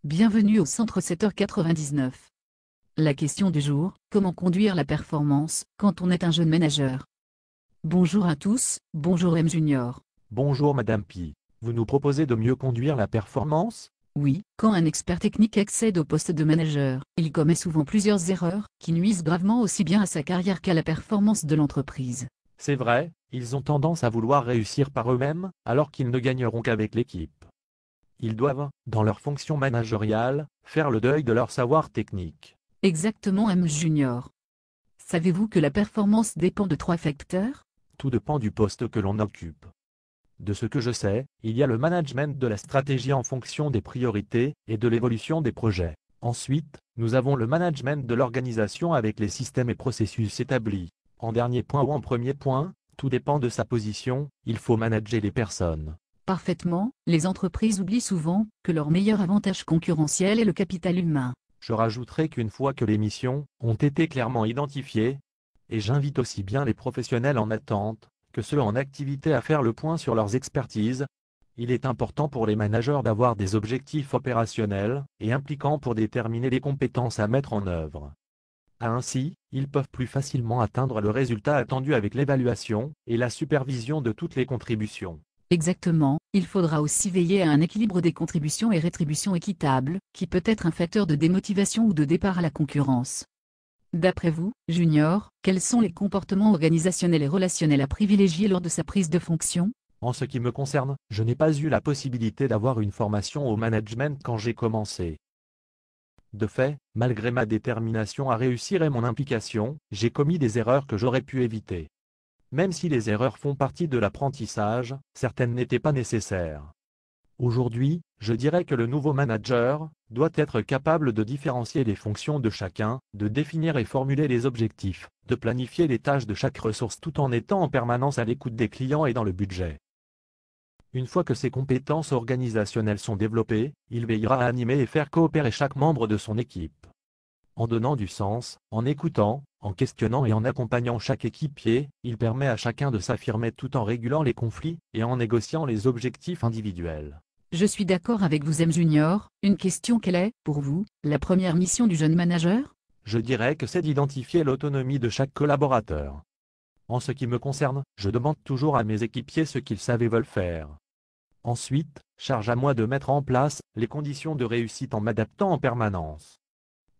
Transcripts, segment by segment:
Bienvenue au centre 7h99. La question du jour, comment conduire la performance quand on est un jeune manager? Bonjour à tous, bonjour M Junior. Bonjour Madame Pi. Vous nous proposez de mieux conduire la performance? Oui, quand un expert technique accède au poste de manager, il commet souvent plusieurs erreurs qui nuisent gravement aussi bien à sa carrière qu'à la performance de l'entreprise. C'est vrai, ils ont tendance à vouloir réussir par eux-mêmes, alors qu'ils ne gagneront qu'avec l'équipe. Ils doivent, dans leur fonction managériale, faire le deuil de leur savoir technique. Exactement M Junior. Savez-vous que la performance dépend de 3 facteurs? Tout dépend du poste que l'on occupe. De ce que je sais, il y a le management de la stratégie en fonction des priorités et de l'évolution des projets. Ensuite, nous avons le management de l'organisation avec les systèmes et processus établis. En dernier point ou en premier point, tout dépend de sa position, il faut manager les personnes. Parfaitement, les entreprises oublient souvent que leur meilleur avantage concurrentiel est le capital humain. Je rajouterai qu'une fois que les missions ont été clairement identifiées, et j'invite aussi bien les professionnels en attente que ceux en activité à faire le point sur leurs expertises, il est important pour les managers d'avoir des objectifs opérationnels et impliquants pour déterminer les compétences à mettre en œuvre. Ainsi, ils peuvent plus facilement atteindre le résultat attendu avec l'évaluation et la supervision de toutes les contributions. Exactement, il faudra aussi veiller à un équilibre des contributions et rétributions équitables, qui peut être un facteur de démotivation ou de départ à la concurrence. D'après vous, Junior, quels sont les comportements organisationnels et relationnels à privilégier lors de sa prise de fonction? En ce qui me concerne, je n'ai pas eu la possibilité d'avoir une formation au management quand j'ai commencé. De fait, malgré ma détermination à réussir et mon implication, j'ai commis des erreurs que j'aurais pu éviter. Même si les erreurs font partie de l'apprentissage, certaines n'étaient pas nécessaires. Aujourd'hui, je dirais que le nouveau manager doit être capable de différencier les fonctions de chacun, de définir et formuler les objectifs, de planifier les tâches de chaque ressource tout en étant en permanence à l'écoute des clients et dans le budget. Une fois que ces compétences organisationnelles sont développées, il veillera à animer et faire coopérer chaque membre de son équipe. En donnant du sens, en écoutant, en questionnant et en accompagnant chaque équipier, il permet à chacun de s'affirmer tout en régulant les conflits et en négociant les objectifs individuels. Je suis d'accord avec vous M Junior, une question quelle est, pour vous, la première mission du jeune manager? Je dirais que c'est d'identifier l'autonomie de chaque collaborateur. En ce qui me concerne, je demande toujours à mes équipiers ce qu'ils savent et veulent faire. Ensuite, charge à moi de mettre en place les conditions de réussite en m'adaptant en permanence.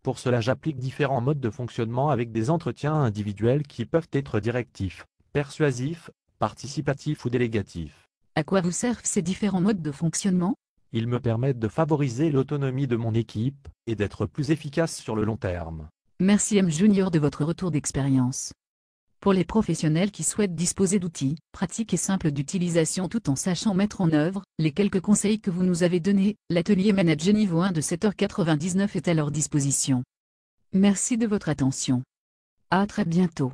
Pour cela, j'applique différents modes de fonctionnement avec des entretiens individuels qui peuvent être directifs, persuasifs, participatifs ou délégatifs. À quoi vous servent ces différents modes de fonctionnement? Ils me permettent de favoriser l'autonomie de mon équipe et d'être plus efficace sur le long terme. Merci M Junior de votre retour d'expérience. Pour les professionnels qui souhaitent disposer d'outils pratiques et simples d'utilisation tout en sachant mettre en œuvre les quelques conseils que vous nous avez donnés, l'atelier Manager niveau 1 de 7h99 est à leur disposition. Merci de votre attention. À très bientôt.